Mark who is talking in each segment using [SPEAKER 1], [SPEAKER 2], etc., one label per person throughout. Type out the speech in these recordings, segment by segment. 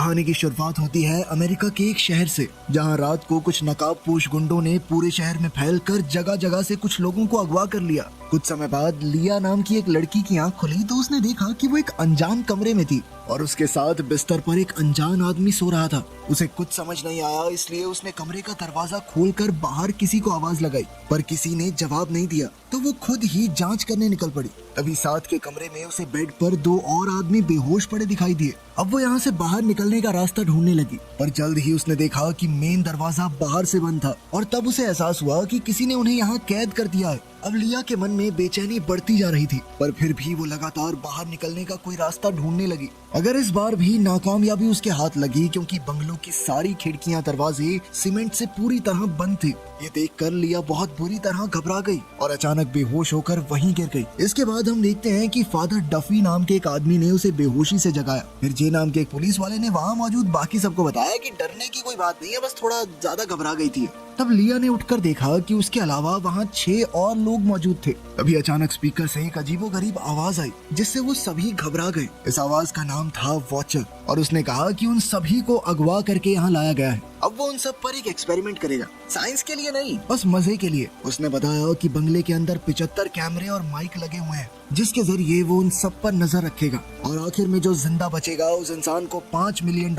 [SPEAKER 1] कहानी की शुरुआत होती है अमेरिका के एक शहर से, जहां रात को कुछ नकाबपोश गुंडों ने पूरे शहर में फैलकर जगह जगह से कुछ लोगों को अगवा कर लिया। कुछ समय बाद लिया नाम की एक लड़की की आंख खुली तो उसने देखा कि वो एक अनजान कमरे में थी और उसके साथ बिस्तर पर एक अनजान आदमी सो रहा था। उसे कुछ समझ नहीं आया, इसलिए उसने कमरे का दरवाजा खोलकर बाहर किसी को आवाज लगाई, पर किसी ने जवाब नहीं दिया तो वो खुद ही जांच करने निकल पड़ी। तभी साथ के कमरे में उसे बेड पर दो और आदमी बेहोश पड़े दिखाई दिए। अब वो यहाँ से बाहर निकलने का रास्ता ढूंढने लगी, पर जल्द ही उसने देखा कि मेन दरवाजा बाहर से बंद था और तब उसे एहसास हुआ कि किसी ने उन्हें यहाँ कैद कर दिया है। अब लिया के मन में बेचैनी बढ़ती जा रही थी, पर फिर भी वो लगातार बाहर निकलने का कोई रास्ता ढूंढने लगी। अगर इस बार भी नाकामयाबी उसके हाथ लगी, क्योंकि बंगलों की सारी खिड़कियां दरवाजे सीमेंट से पूरी तरह बंद थे। ये देखकर लिया बहुत बुरी तरह घबरा गई और अचानक बेहोश होकर वहीं गिर गई। इसके बाद हम देखते हैं कि फादर डफी नाम के एक आदमी ने उसे बेहोशी से जगाया। फिर जे नाम के एक पुलिस वाले ने वहाँ मौजूद बाकी सबको बताया कि डरने की कोई बात नहीं है, बस थोड़ा ज्यादा घबरा गई थी। तब लिया ने उठकर देखा कि उसके अलावा वहाँ 6 और लोग मौजूद थे। तभी अचानक स्पीकर से एक अजीबोगरीब आवाज आई, जिससे वो सभी घबरा गए। इस आवाज का नाम था वॉचर और उसने कहा कि उन सभी को अगवा करके यहाँ लाया गया है। अब वो उन सब पर एक एक्सपेरिमेंट करेगा, साइंस के लिए नहीं, बस मजे के लिए। उसने बताया कि बंगले के अंदर 75 कैमरे और माइक लगे हुए हैं, जिसके जरिए वो उन सब पर नजर रखेगा और आखिर में जो जिंदा बचेगा उस इंसान को $5 मिलियन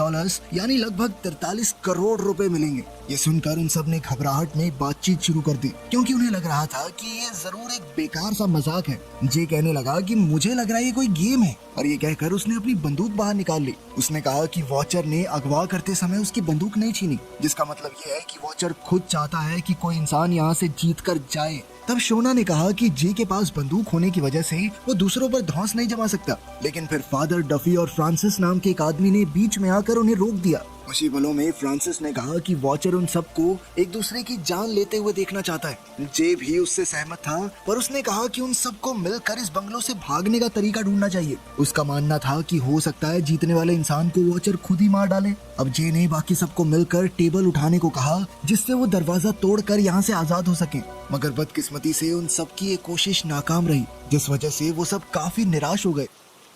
[SPEAKER 1] यानी लगभग 43 करोड़ रुपए मिलेंगे। ये सुनकर उन सब ने घबराहट में बातचीत शुरू कर दी, क्योंकि उन्हें लग रहा था कि ये जरूर एक बेकार सा मजाक है। जे कहने लगा कि मुझे लग रहा है ये कोई गेम है, और ये कहकर उसने अपनी बंदूक बाहर निकाल ली। उसने कहा कि वॉचर ने अगवा करते समय उसकी बंदूक नहीं छीनी, जिसका मतलब ये है कि वॉचर खुद चाहता है कि कोई इंसान यहाँ से जीत कर जाए। तब शोना ने कहा कि जे के पास बंदूक होने की वजह से वो दूसरों पर धौंस नहीं जमा सकता, लेकिन फिर फादर डफी और फ्रांसिस नाम के एक आदमी ने बीच में आकर उन्हें रोक दिया। उसी पलों में फ्रांसिस ने कहा कि वॉचर उन सबको एक दूसरे की जान लेते हुए देखना चाहता है। जे भी उससे सहमत था, पर उसने कहा कि उन सबको मिलकर इस बंगलों से भागने का तरीका ढूंढना चाहिए। उसका मानना था कि हो सकता है जीतने वाले इंसान को वॉचर खुद ही मार डाले। अब जे ने बाकी सबको मिलकर टेबल उठाने को कहा, जिससे वो दरवाजा तोड़कर यहाँ से आजाद हो सके। मगर बदकिस्मती से उन सबकी ये कोशिश नाकाम रही, जिस वजह से वो सब काफी निराश हो गए।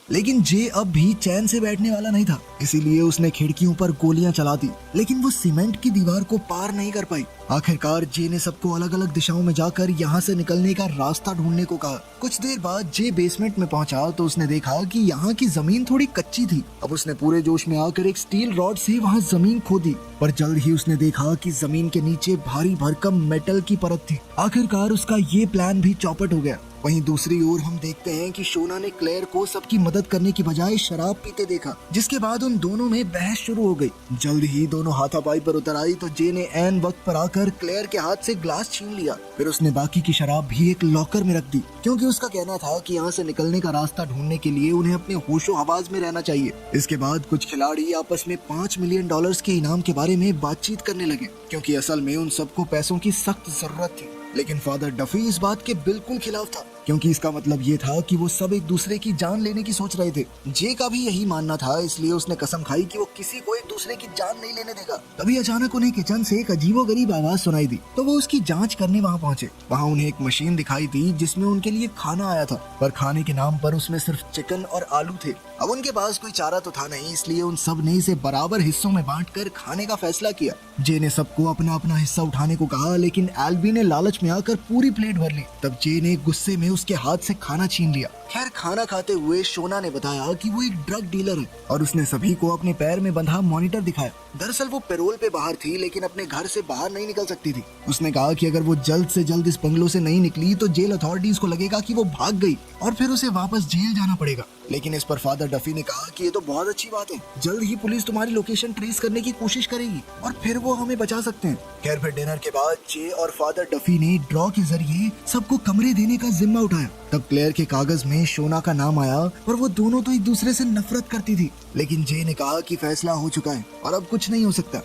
[SPEAKER 1] लेकिन जे अब भी चैन से बैठने वाला नहीं था, इसीलिए उसने खिड़कियों पर गोलियां चला दी, लेकिन वो सीमेंट की दीवार को पार नहीं कर पाई। आखिरकार जे ने सबको अलग अलग दिशाओं में जाकर यहाँ से निकलने का रास्ता ढूंढने को कहा। कुछ देर बाद जे बेसमेंट में पहुंचा तो उसने देखा कि यहाँ की जमीन थोड़ी कच्ची थी। अब उसने पूरे जोश में आकर एक स्टील रॉड से वहाँ जमीन खोदी, पर जल्द ही उसने देखा कि जमीन के नीचे भारी भरकम मेटल की परत थी। आखिरकार उसका ये प्लान भी चौपट हो गया। वहीं दूसरी ओर हम देखते हैं कि शोना ने क्लेयर को सबकी मदद करने की बजाय शराब पीते देखा, जिसके बाद उन दोनों में बहस शुरू हो गई। जल्द ही दोनों हाथापाई पर उतर आई तो जे ने ऐन वक्त पर आकर क्लेयर के हाथ से ग्लास छीन लिया। फिर उसने बाकी की शराब भी एक लॉकर में रख दी, क्योंकि उसका कहना था कि यहाँ से निकलने का रास्ता ढूंढने के लिए उन्हें अपने होशो हवास में रहना चाहिए। इसके बाद कुछ खिलाड़ी आपस में $5 मिलियन के इनाम के बारे में बातचीत करने लगे, क्योंकि असल में उन सबको पैसों की सख्त जरूरत थी। लेकिन फादर डफी इस बात के बिल्कुल खिलाफ था, क्योंकि इसका मतलब ये था कि वो सब एक दूसरे की जान लेने की सोच रहे थे। जे का भी यही मानना था, इसलिए उसने कसम खाई कि वो किसी को एक दूसरे की जान नहीं लेने देगा। तभी अचानक उन्हें किचन से एक अजीबोगरीब आवाज सुनाई दी, तो वो उसकी जांच करने वहाँ पहुँचे। वहाँ उन्हें एक मशीन दिखाई दी जिसमें उनके लिए खाना आया था, पर खाने के नाम पर उसमें सिर्फ चिकन और आलू थे। अब उनके पास कोई चारा तो था नहीं, इसलिए उन सब ने इसे बराबर हिस्सों में बांटकर खाने का फैसला किया। जे ने सबको अपना अपना हिस्सा उठाने को कहा, लेकिन एल्बी ने लालच में आकर पूरी प्लेट भर ली। तब जे ने गुस्से में उसके हाथ से खाना छीन लिया। खैर, खाना खाते हुए शोना ने बताया कि वो एक ड्रग डीलर है और उसने सभी को अपने पैर में बंधा मॉनिटर दिखाया। दरअसल वो पैरोल पे बाहर थी, लेकिन अपने घर से बाहर नहीं निकल सकती थी। उसने कहा कि अगर वो जल्द से जल्द इस बंगलों से नहीं निकली तो जेल अथॉरिटीज को लगेगा कि वो भाग गई और फिर उसे वापस जेल जाना पड़ेगा। लेकिन इस पर फादर डफी ने कहा कि ये तो बहुत अच्छी बात है, जल्द ही पुलिस तुम्हारी लोकेशन ट्रेस करने की कोशिश करेगी और फिर वो हमें बचा सकते हैं। खैर, फिर डिनर के बाद जे और फादर डफी ने ड्रॉ के जरिए सबको कमरे देने का जिम्मा उठाया। तब क्लेयर के कागज में शोना का नाम आया, पर वो दोनों तो एक दूसरे से नफरत करती थी। लेकिन जे ने कहा कि फैसला हो चुका है और अब कुछ नहीं हो सकता।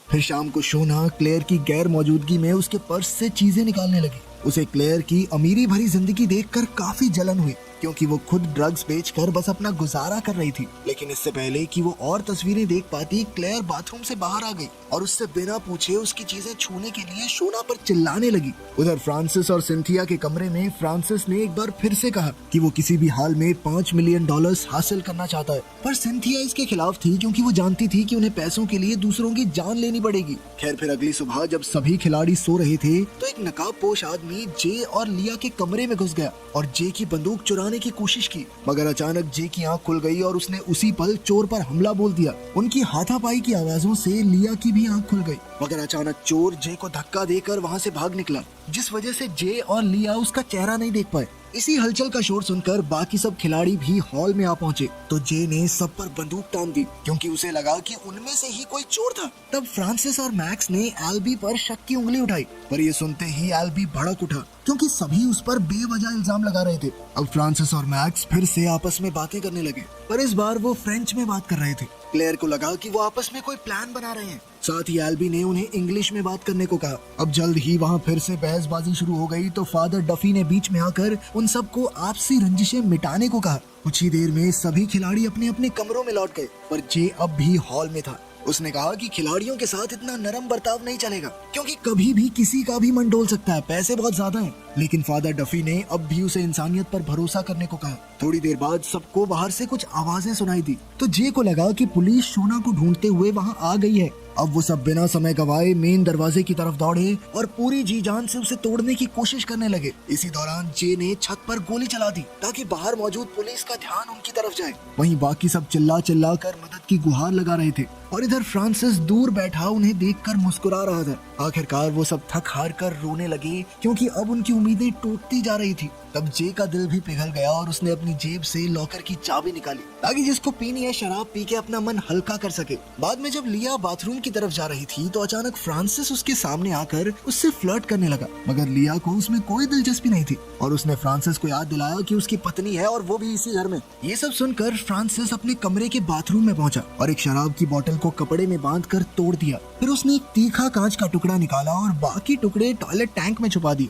[SPEAKER 1] फिर शाम को शोना क्लेयर की गैर मौजूदगी में उसके पर्स से चीजें निकालने लगी। उसे क्लेयर की अमीरी भरी जिंदगी देखकर काफी जलन हुई, क्योंकि वो खुद ड्रग्स बेचकर बस अपना गुजारा कर रही थी। लेकिन इससे पहले कि वो और तस्वीरें देख पाती, क्लेयर बाथरूम से बाहर आ गई और उससे बिना पूछे उसकी चीजें छूने के लिए शोना पर चिल्लाने लगी। उधर फ्रांसिस और सिंथिया के कमरे में फ्रांसिस ने एक बार फिर से कहा कि वो किसी भी हाल में $5 मिलियन हासिल करना चाहता है, पर सिंथिया इसके खिलाफ थी क्योंकि वो जानती थी कि उन्हें पैसों के लिए दूसरों की जान लेनी पड़ेगी। खैर फिर अगली सुबह जब सभी खिलाड़ी सो रहे थे तो एक नकाबपोश आदमी जे और लिया के कमरे में घुस गया और जे की बंदूक चुराने की कोशिश की, मगर अचानक जे की आंख खुल गई और उसने उसी पल चोर पर हमला बोल दिया। उनकी हाथापाई की आवाजों से लिया की भी आंख खुल गई, मगर अचानक चोर जे को धक्का देकर वहां से भाग निकला, जिस वजह से जे और लिया उसका चेहरा नहीं देख पाए। इसी हलचल का शोर सुनकर बाकी सब खिलाड़ी भी हॉल में आ पहुंचे तो जे ने सब पर बंदूक तान दी क्योंकि उसे लगा कि उनमें से ही कोई चोर था। तब फ्रांसिस और मैक्स ने एल्बी पर शक की उंगली उठाई, पर ये सुनते ही एल्बी भड़क उठा क्योंकि सभी उस पर बेवजह इल्जाम लगा रहे थे। अब फ्रांसिस और मैक्स फिर से आपस में बातें करने लगे, पर इस बार वो फ्रेंच में बात कर रहे थे। क्लेयर को लगा कि वो आपस में कोई प्लान बना रहे हैं। साथ ही एल्बी ने उन्हें इंग्लिश में बात करने को कहा। अब जल्द ही वहाँ फिर से बहसबाजी शुरू हो गई तो फादर डफी ने बीच में आकर उन सबको आपसी रंजिशें मिटाने को कहा। कुछ ही देर में सभी खिलाड़ी अपने अपने कमरों में लौट गए, पर जे अब भी हॉल में था। उसने कहा कि खिलाड़ियों के साथ इतना नरम बर्ताव नहीं चलेगा क्योंकि कभी भी किसी का भी मन डोल सकता है, पैसे बहुत ज्यादा हैं। लेकिन फादर डफी ने अब भी उसे इंसानियत पर भरोसा करने को कहा। थोड़ी देर बाद सबको बाहर से कुछ आवाजें सुनाई दी तो जे को लगा कि पुलिस शोना को ढूंढते हुए वहां आ गई है। अब वो सब बिना समय गवाए मेन दरवाजे की तरफ दौड़े और पूरी जी जान से उसे तोड़ने की कोशिश करने लगे। इसी दौरान जे ने छत पर गोली चला दी ताकि बाहर मौजूद पुलिस का ध्यान उनकी तरफ जाए। वहीं बाकी सब चिल्ला चिल्ला कर मदद की गुहार लगा रहे थे और इधर फ्रांसिस दूर बैठा उन्हें देखकर मुस्कुरा रहा था। आखिरकार वो सब थक हार कर रोने लगे क्योंकि अब उनकी उम्मीदें टूटती जा रही थी। तब जे का दिल भी पिघल गया और उसने अपनी जेब से लॉकर की चाबी निकाली ताकि जिसको पीनी है शराब पी के अपना मन हल्का कर सके। बाद में जब लिया बाथरूम की तरफ जा रही थी तो अचानक फ्रांसिस उसके सामने आकर उससे फ्लर्ट करने लगा, मगर लिया को उसमें कोई दिलचस्पी नहीं थी और उसने फ्रांसिस को याद दिलाया कि उसकी पत्नी है और वो भी इसी घर में। ये सब सुनकर फ्रांसिस अपने कमरे के बाथरूम में पहुंचा और एक शराब की बोतल को कपड़े में बांधकर तोड़ दिया। फिर उसने एक तीखा कांच का टुकड़ा निकाला और बाकी टुकड़े टॉयलेट टैंक में छुपा दिए।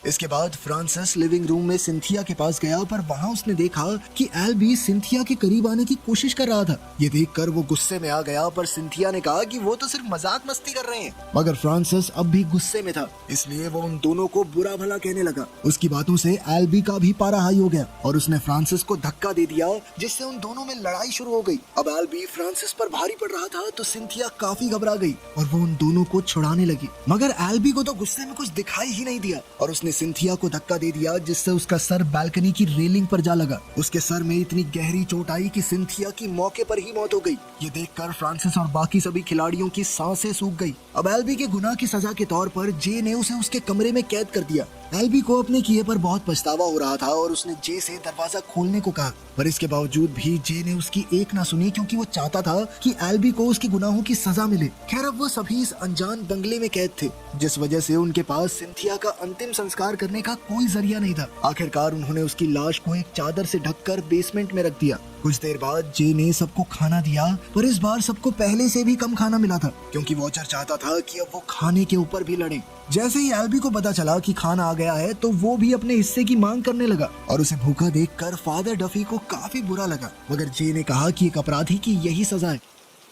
[SPEAKER 1] इसके बाद फ्रांसिस लिविंग रूम में सिंथिया के पास गया, पर वहाँ उसने देखा कि एल्बी सिंथिया के करीब आने की कोशिश कर रहा था। ये देखकर वो गुस्से में आ गया, पर सिंथिया ने कहा कि वो तो सिर्फ मजाक मस्ती कर रहे हैं। मगर फ्रांसिस अब भी गुस्से में था, इसलिए वो उन दोनों को बुरा भला कहने लगा। उसकी बातों से एल्बी का भी पारा हाई हो गया और उसने फ्रांसिस को धक्का दे दिया, जिससे उन दोनों में लड़ाई शुरू हो गई। अब एल्बी फ्रांसिस पर भारी पड़ रहा था तो सिंथिया काफी घबरा गई और वो उन दोनों को छुड़ाने लगी, मगर एल्बी को तो गुस्से में कुछ दिखाई ही नहीं दिया और उसने सिंथिया को धक्का दे दिया, जिससे उसका सर बालकनी की रेलिंग पर जा लगा। उसके सर में इतनी गहरी चोट आई कि सिंथिया की मौके पर ही मौत हो गई। ये देखकर फ्रांसिस और बाकी सभी खिलाड़ियों की सांसें सूख गई। अब एल्बी के गुनाह की सजा के तौर पर जे ने उसे उसके कमरे में कैद कर दिया। एल्बी को अपने किए पर बहुत पछतावा हो रहा था और उसने जे से दरवाजा खोलने को कहा, पर इसके बावजूद भी जे ने उसकी एक ना सुनी क्योंकि वो चाहता था कि एल्बी को उसके गुनाहों की सजा मिले। खैर अब वो सभी इस अनजान बंगले में कैद थे, जिस वजह से उनके पास सिंथिया का अंतिम संस्कार करने का कोई जरिया नहीं था। आखिरकार उन्होंने उसकी लाश को एक चादर से ढककर बेसमेंट में रख दिया। कुछ देर बाद जे ने सबको खाना दिया, पर इस बार सबको पहले से भी कम खाना मिला था क्योंकि वॉचर चाहता था कि अब वो खाने के ऊपर भी लड़े। जैसे ही एल्बी को पता चला कि खाना आ गया है तो वो भी अपने हिस्से की मांग करने लगा और उसे भूखा देखकर फादर डफी को काफी बुरा लगा, मगर जे ने कहा कि एक अपराधी की यही सजा है।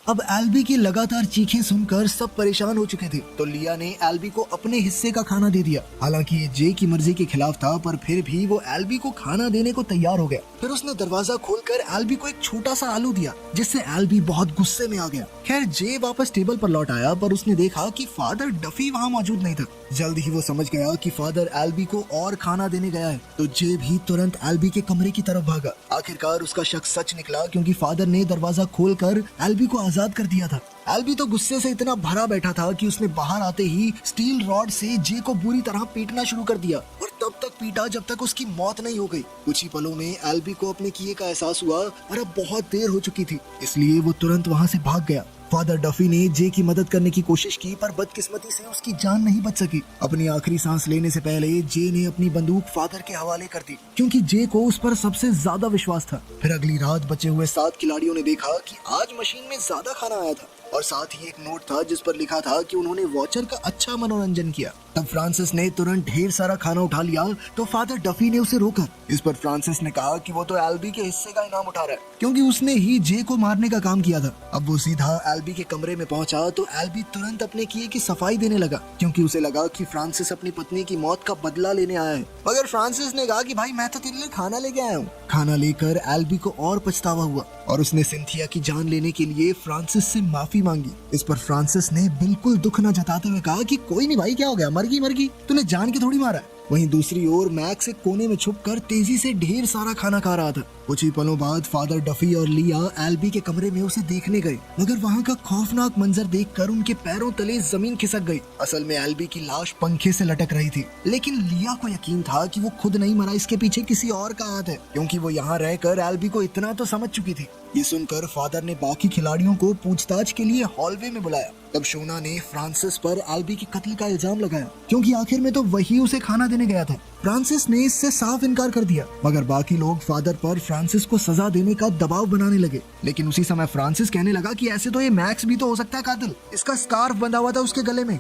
[SPEAKER 1] अब एल्बी की लगातार चीखें सुनकर सब परेशान हो चुके थे तो लिया ने एल्बी को अपने हिस्से का खाना दे दिया। हालांकि ये जे की मर्जी के खिलाफ था, पर फिर भी वो एल्बी को खाना देने को तैयार हो गया। फिर उसने दरवाजा खोलकर एल्बी को एक छोटा सा आलू दिया, जिससे एल्बी बहुत गुस्से में आ गया। खैर जे वापस टेबल पर लौट आया, पर उसने देखा कि फादर डफी वहाँ मौजूद नहीं था। जल्द ही वो समझ गया कि फादर एल्बी को और खाना देने गया है, तो जे भी तुरंत एल्बी के कमरे की तरफ भागा। आखिरकार उसका शक सच निकला क्योंकि फादर ने दरवाजा खोलकर एल्बी को आजाद कर दिया था। एल्बी तो गुस्से से इतना भरा बैठा था कि उसने बाहर आते ही स्टील रॉड से जे को बुरी तरह पीटना शुरू कर दिया और तब तक पीटा जब तक उसकी मौत नहीं हो गई। कुछ ही पलों में एल्बी को अपने किए का एहसास हुआ और अब बहुत देर हो चुकी थी, इसलिए वो तुरंत वहाँ से भाग गया। फादर डफी ने जे की मदद करने की कोशिश की, पर बदकिस्मती से उसकी जान नहीं बच सकी। अपनी आखिरी सांस लेने से पहले जे ने अपनी बंदूक फादर के हवाले कर दी क्योंकि जे को उस पर सबसे ज्यादा विश्वास था। फिर अगली रात बचे हुए 7 खिलाड़ियों ने देखा कि आज मशीन में ज्यादा खाना आया था और साथ ही एक नोट था जिस पर लिखा था कि उन्होंने वॉचर का अच्छा मनोरंजन किया। तब फ्रांसिस ने तुरंत ढेर सारा खाना उठा लिया तो फादर डफी ने उसे रोका इस पर फ्रांसिस ने कहा कि वो तो एल्बी के हिस्से का इनाम उठा रहा है क्योंकि उसने ही जे को मारने का काम किया था। अब वो सीधा एल्बी के कमरे में पहुंचा तो एल्बी तुरंत अपने किए की सफाई देने लगा क्योंकि उसे लगा कि फ्रांसिस अपनी पत्नी की मौत का बदला लेने आया है। मगर फ्रांसिस ने कहा कि भाई मैं तो तेरे लिए खाना लेके आया हूँ। खाना लेकर एल्बी को और पछतावा हुआ और उसने सिंथिया की जान लेने के लिए फ्रांसिस से माफी मांगी। इस पर फ्रांसिस ने बिल्कुल दुख न जताते हुए कहा कि कोई नहीं भाई, क्या हो गया, मर गई, तूने जान के थोड़ी मारा है। वहीं दूसरी ओर मैक्स एक कोने में छुपकर तेजी से ढेर सारा खाना खा रहा था। कुछ ही पलों बाद फादर डफी और लिया एल्बी के कमरे में उसे देखने गए, मगर वहाँ का खौफनाक मंजर देखकर उनके पैरों तले जमीन खिसक गई। असल में एल्बी की लाश पंखे से लटक रही थी, लेकिन लिया को यकीन था कि वो खुद नहीं मरा, इसके पीछे किसी और का हाथ है क्योंकि वो यहाँ रहकर एल्बी को इतना तो समझ चुकी थी। ये सुनकर फादर ने बाकी खिलाड़ियों को पूछताछ के लिए हॉलवे में बुलाया। तब शोना ने फ्रांसिस पर एल्बी की कत्ल का इल्जाम लगाया क्योंकि आखिर में तो वही उसे खाना देने गया था। फ्रांसिस ने इससे साफ इनकार कर दिया, मगर बाकी लोग फादर पर फ्रांसिस को सजा देने का दबाव बनाने लगे। लेकिन उसी समय फ्रांसिस कहने लगा कि ऐसे तो ये मैक्स भी तो हो सकता है कातिल, इसका स्कार्फ बंधा हुआ था उसके गले में।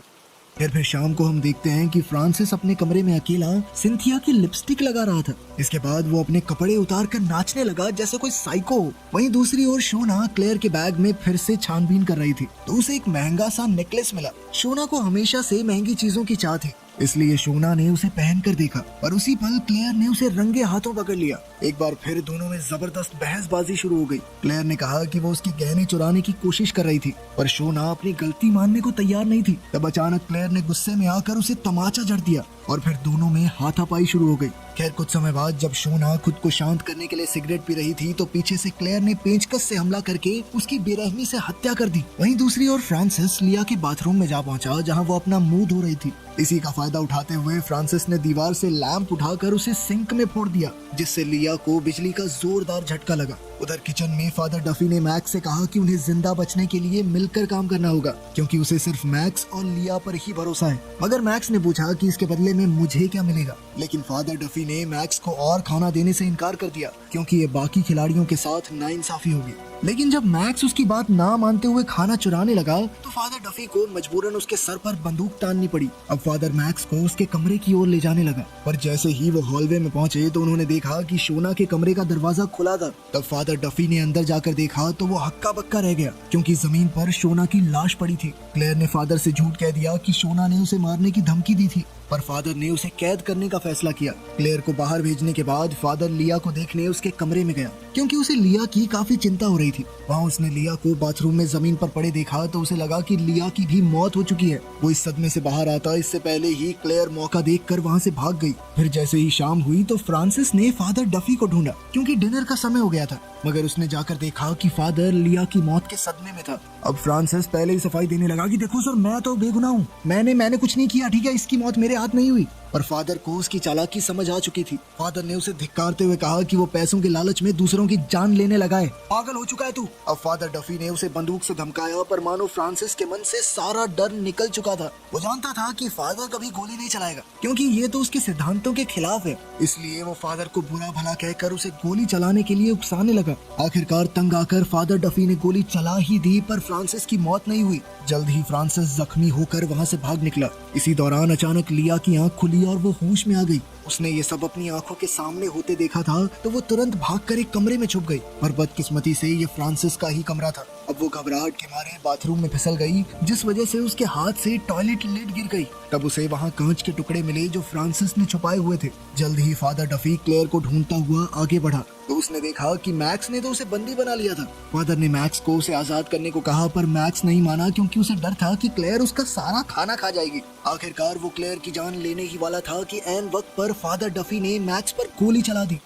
[SPEAKER 1] फिर शाम को हम देखते हैं कि फ्रांसिस अपने कमरे में अकेला सिंथिया की लिपस्टिक लगा रहा था। इसके बाद वो अपने कपड़े उतार कर नाचने लगा जैसे कोई साइको हो। वहीं दूसरी ओर शोना क्लेयर के बैग में फिर से छानबीन कर रही थी तो उसे एक महंगा सा नेकलेस मिला। शोना को हमेशा से महंगी चीजों की चाह थी, इसलिए शोना ने उसे पहनकर देखा और उसी पल क्लेयर ने उसे रंगे हाथों पकड़ लिया। एक बार फिर दोनों में जबरदस्त बहसबाजी शुरू हो गई। क्लेयर ने कहा कि वो उसके गहने चुराने की कोशिश कर रही थी, पर शोना अपनी गलती मानने को तैयार नहीं थी। तब अचानक क्लेयर ने गुस्से में आकर उसे तमाचा जड़ दिया और फिर दोनों में हाथापाई शुरू हो गई। खैर कुछ समय बाद जब शोना खुद को शांत करने के लिए सिगरेट पी रही थी तो पीछे से क्लेयर ने पेंचकस से हमला करके उसकी बेरहमी से हत्या कर दी। वहीं दूसरी ओर फ्रांसिस लिया के बाथरूम में जा पहुंचा जहां वो अपना मुंह धो रही थी। इसी का फायदा उठाते हुए फ्रांसिस ने दीवार से लैंप उठाकर उसे सिंक में फोड़ दिया, जिससे लिया को बिजली का जोरदार झटका लगा। उधर किचन में फादर डफी ने मैक्स से कहा कि उन्हें जिंदा बचने के लिए मिलकर काम करना होगा क्योंकि उसे सिर्फ मैक्स और लिया पर ही भरोसा है। मगर मैक्स ने पूछा कि इसके बदले में मुझे क्या मिलेगा, लेकिन फादर डफी ने मैक्स को और खाना देने से इनकार कर दिया क्योंकि ये बाकी खिलाड़ियों के साथ नाइंसाफी होगी। लेकिन जब मैक्स उसकी बात ना मानते हुए खाना चुराने लगा तो फादर डफी को मजबूरन उसके सर पर बंदूक ताननी पड़ी। अब फादर मैक्स को उसके कमरे की ओर ले जाने लगा, पर जैसे ही वो हॉलवे में पहुंचे तो उन्होंने देखा कि शोना के कमरे का दरवाजा खुला था। तब फादर डफी ने अंदर जाकर देखा तो वो हक्का बक्का रह गया क्योंकि जमीन पर शोना की लाश पड़ी थी। क्लेयर ने फादर से झूठ कह दिया कि शोना ने उसे मारने की धमकी दी थी, पर फादर ने उसे कैद करने का फैसला किया। क्लेयर को बाहर भेजने के बाद फादर लिया को देखने उसके कमरे में गया क्योंकि उसे लिया की काफी चिंता हो रही थी। वहाँ उसने लिया को बाथरूम में जमीन पर पड़े देखा तो उसे लगा कि लिया की भी मौत हो चुकी है। वो इस सदमे से बाहर आता इससे पहले ही क्लेयर मौका देखकर वहाँ से भाग गई। फिर जैसे ही शाम हुई तो फ्रांसिस ने फादर डफी को ढूंढा क्योंकि डिनर का समय हो गया था, मगर उसने जाकर देखा कि फादर लिया की मौत के सदमे में था। अब फ्रांसिस पहले ही सफाई देने लगा कि देखो सर, मैं तो बेगुनाह हूँ, मैंने कुछ नहीं किया, ठीक है, इसकी मौत मेरे हाथ नहीं हुई। पर फादर को उसकी चालाकी समझ आ चुकी थी। फादर ने उसे धिक्कारते हुए कहा कि वो पैसों के लालच में दूसरों की जान लेने लगा है, पागल हो चुका है तू। अब फादर डफी ने उसे बंदूक से धमकाया, पर मानो फ्रांसिस के मन से सारा डर निकल चुका था। वो जानता था कि फादर कभी गोली नहीं चलाएगा क्योंकि ये तो उसके सिद्धांतों के खिलाफ है, इसलिए वो फादर को बुरा भला कहकर उसे गोली चलाने के लिए उकसाने लगा। आखिरकार तंग आकर फादर डफी ने गोली चला ही दी, पर फ्रांसिस की मौत नहीं हुई। जल्द ही फ्रांसिस जख्मी होकर वहाँ से भाग निकला। इसी दौरान अचानक लिया की आंख खुली और वो होश में आ गई। उसने ये सब अपनी आंखों के सामने होते देखा था तो वो तुरंत भागकर एक कमरे में छुप गई, पर बदकिस्मती से ये फ्रांसिस का ही कमरा था। अब वो घबराहट के मारे बाथरूम में फिसल गई, जिस वजह से उसके हाथ से टॉयलेट लिड गिर गई। तब उसे वहाँ कांच के टुकड़े मिले जो फ्रांसिस ने छुपाए हुए थे। जल्द ही फादर डफी क्लेयर को ढूंढता हुआ आगे बढ़ा तो उसने देखा कि मैक्स ने तो उसे बंदी बना लिया था। फादर ने मैक्स को उसे आजाद करने को कहा, पर मैक्स नहीं माना क्योंकि उसे डर था कि क्लेयर उसका सारा खाना खा जाएगी। आखिरकार वो क्लेयर की जान लेने ही वाला था कि ऐन वक्त पर फादर डफी ने मैक्स पर गोली चला दी।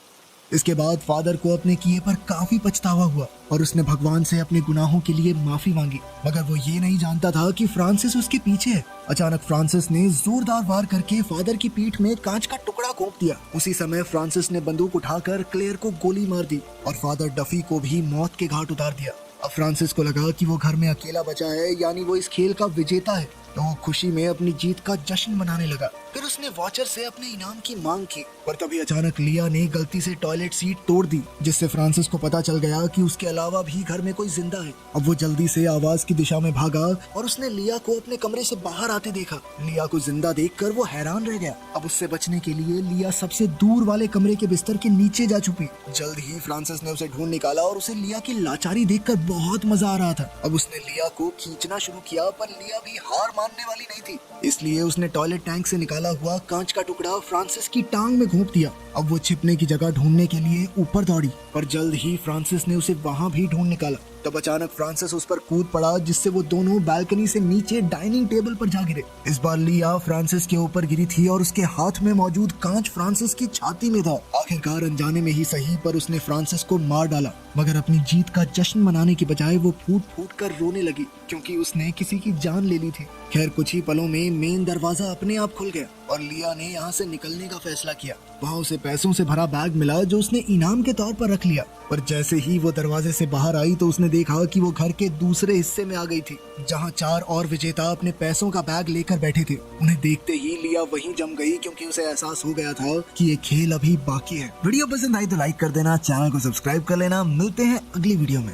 [SPEAKER 1] इसके बाद फादर को अपने किए पर काफी पछतावा हुआ और उसने भगवान से अपने गुनाहों के लिए माफी मांगी, मगर वो ये नहीं जानता था कि फ्रांसिस उसके पीछे है। अचानक फ्रांसिस ने जोरदार वार करके फादर की पीठ में कांच का टुकड़ा घोंप दिया। उसी समय फ्रांसिस ने बंदूक उठाकर क्लेयर को गोली मार दी और फादर डफी को भी मौत के घाट उतार दिया। अब फ्रांसिस को लगा कि वो घर में अकेला बचा है, यानी वो इस खेल का विजेता है। तो वो खुशी में अपनी जीत का जश्न मनाने लगा। फिर उसने वॉचर से अपने इनाम की मांग की, पर तभी अचानक लिया ने गलती से टॉयलेट सीट तोड़ दी, जिससे फ्रांसिस को पता चल गया कि उसके अलावा भी घर में कोई जिंदा है। अब वो जल्दी से आवाज की दिशा में भागा और उसने लिया को अपने कमरे से बाहर आते देखा। लिया को जिंदा देखकर वो हैरान रह गया। अब उससे बचने के लिए लिया सबसे दूर वाले कमरे के बिस्तर के नीचे जा छुपी। जल्द ही फ्रांसिस ने उसे ढूंढ निकाला और उसे लिया की लाचारी देखकर बहुत मजा आ रहा था। अब उसने लिया को खींचना शुरू किया, पर लिया भी हार मानने वाली नहीं थी, इसलिए उसने टॉयलेट टैंक से निकाला हुआ कांच का टुकड़ा फ्रांसिस की टांग में घोंप दिया। अब वो छिपने की जगह ढूंढने के लिए ऊपर दौड़ी, पर जल्द ही फ्रांसिस ने उसे वहां भी ढूंढ निकाला। तब अचानक फ्रांसिस उस पर कूद पड़ा, जिससे वो दोनों बालकनी से नीचे डाइनिंग टेबल पर जा गिरे। इस बार लिया फ्रांसिस के ऊपर गिरी थी और उसके हाथ में मौजूद कांच फ्रांसिस की छाती में था। आखिरकार अनजाने में ही सही, पर उसने फ्रांसिस को मार डाला। मगर अपनी जीत का जश्न मनाने की बजाय वो फूट फूट कर रोने लगी, क्योंकि उसने किसी की जान ले ली थी। खैर कुछ ही पलों में मेन दरवाजा अपने आप खुल गया और लिया ने यहाँ से निकलने का फैसला किया। वहाँ उसे पैसों से भरा बैग मिला, जो उसने इनाम के तौर पर रख लिया। पर जैसे ही वो दरवाजे से बाहर आई तो उसने देखा कि वो घर के दूसरे हिस्से में आ गई थी, जहाँ 4 और विजेता अपने पैसों का बैग लेकर बैठे थे। उन्हें देखते ही लिया वहीं जम गई, क्योंकि उसे एहसास हो गया था कि ये खेल अभी बाकी है। वीडियो पसंद आई तो लाइक कर देना, चैनल को सब्सक्राइब कर लेना। मिलते हैं अगली वीडियो में।